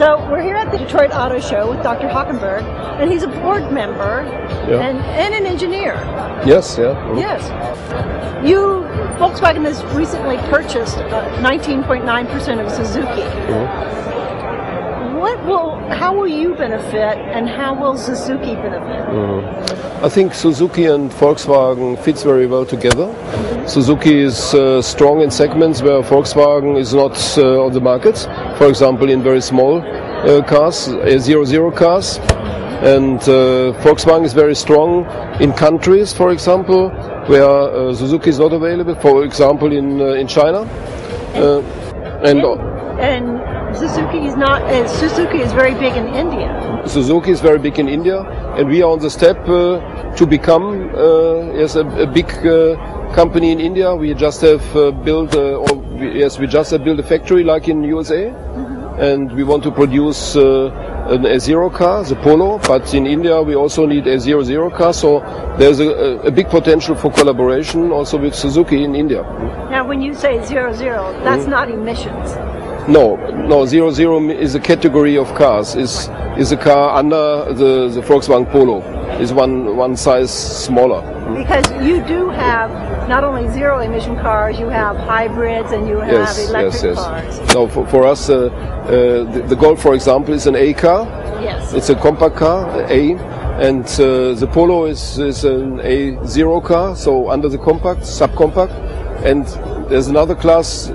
So we're here at the Detroit Auto Show with Dr. Hackenberg, and he's a board member and an engineer. Yes, yeah. Yes. Volkswagen has recently purchased 19.9% of Suzuki. How will you benefit, and how will Suzuki benefit? I think Suzuki and Volkswagen fits very well together. Suzuki is strong in segments where Volkswagen is not on the market. For example, in very small cars, 00 cars. And Volkswagen is very strong in countries, for example, where Suzuki is not available. For example, in China. And Suzuki is not. Suzuki is very big in India. Suzuki is very big in India, and we are on the step to become a big company in India. We just have built a factory like in USA, and we want to produce an A0 car, the Polo. But in India, we also need a 00 car. So there's a big potential for collaboration also with Suzuki in India. Now, when you say 00, that's not emissions. No, 00 is a category of cars. Is a car under the Volkswagen Polo. Is one size smaller. Because you do have not only zero emission cars, you have hybrids and you have electric cars. No, for us, the Golf, for example, is an A car. Yes. It's a compact car, A, and the Polo is an A0 car, so under the compact, subcompact, and there's another class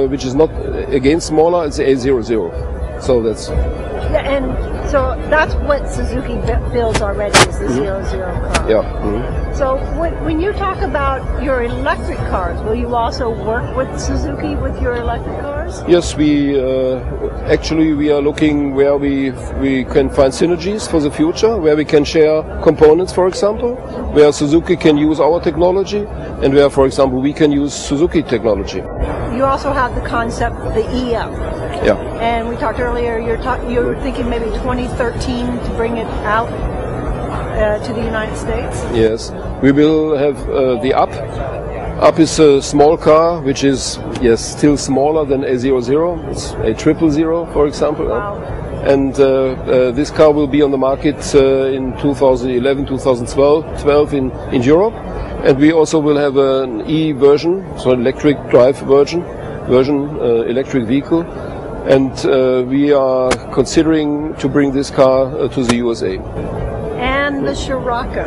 which is not again smaller. It's the A00. So that's. And so that's what Suzuki builds already, is the 00 car. Yeah. So when you talk about your electric cars, will you also work with Suzuki with your electric cars? Yes, we are looking where we can find synergies for the future, where we can share components, for example, where Suzuki can use our technology, and where, for example, we can use Suzuki technology. You also have the concept, the EM. Yeah. And we talked earlier, you were thinking maybe 2013 to bring it out to the United States? Yes. We will have the Up. Up is a small car, which is, still smaller than A00. It's a 000, for example. Wow. And this car will be on the market in 2011, 2012 in Europe. And we also will have an E version, so electric drive version, electric vehicle. And we are considering to bring this car to the USA. And the Scirocco.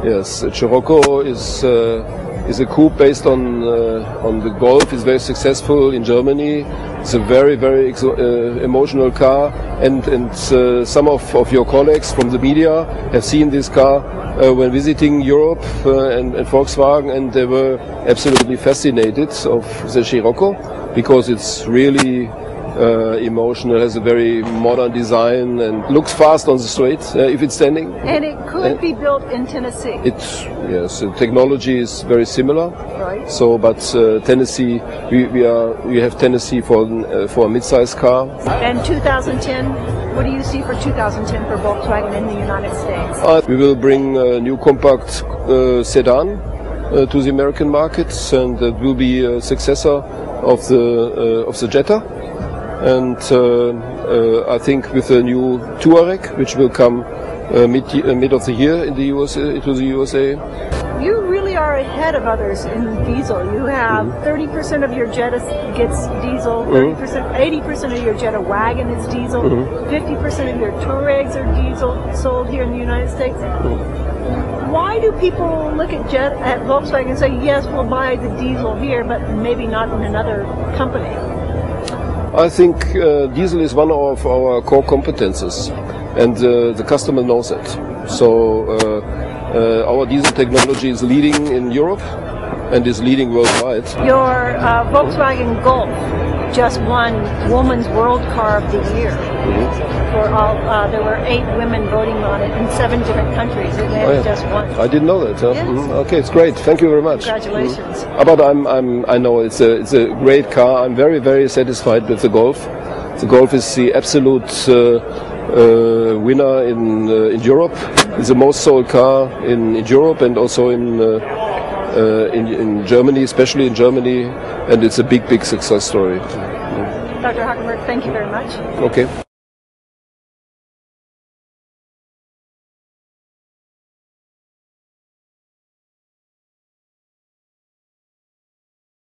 Yes, the Scirocco is a coupe based on the Golf. It's very successful in Germany. It's a very, very emotional car. And some of your colleagues from the media have seen this car when visiting Europe and Volkswagen, and they were absolutely fascinated of the Scirocco because it's really emotional, has a very modern design and looks fast on the street if it's standing. And it could be built in Tennessee. The technology is very similar. Right. So, but Tennessee, we have Tennessee for a midsize car. And 2010, what do you see for 2010 for Volkswagen in the United States? We will bring a new compact sedan to the American markets, and that will be a successor of the Jetta. And I think with a new Touareg, which will come mid of the year in the USA, to the USA. You really are ahead of others in diesel. You have 30% of your Jetta gets diesel, 80% of your Jetta wagon is diesel, 50% of your Touaregs are diesel sold here in the United States. Why do people look at Volkswagen and say, yes, we'll buy the diesel here, but maybe not in another company? I think diesel is one of our core competences, and the customer knows it. So our diesel technology is leading in Europe and is leading worldwide. Your Volkswagen Golf just won Woman's World Car of the Year. There were 8 women voting on it in 7 different countries, and they just won. I didn't know that. Huh? Yes. Okay, it's great. Thank you very much. Congratulations. But I know it's a great car. I'm very, very satisfied with the Golf. The Golf is the absolute winner in Europe. It's the most sold car in Europe and also in Germany, especially in Germany, and it's a big success story. Dr. Hackenberg, thank you very much. Okay.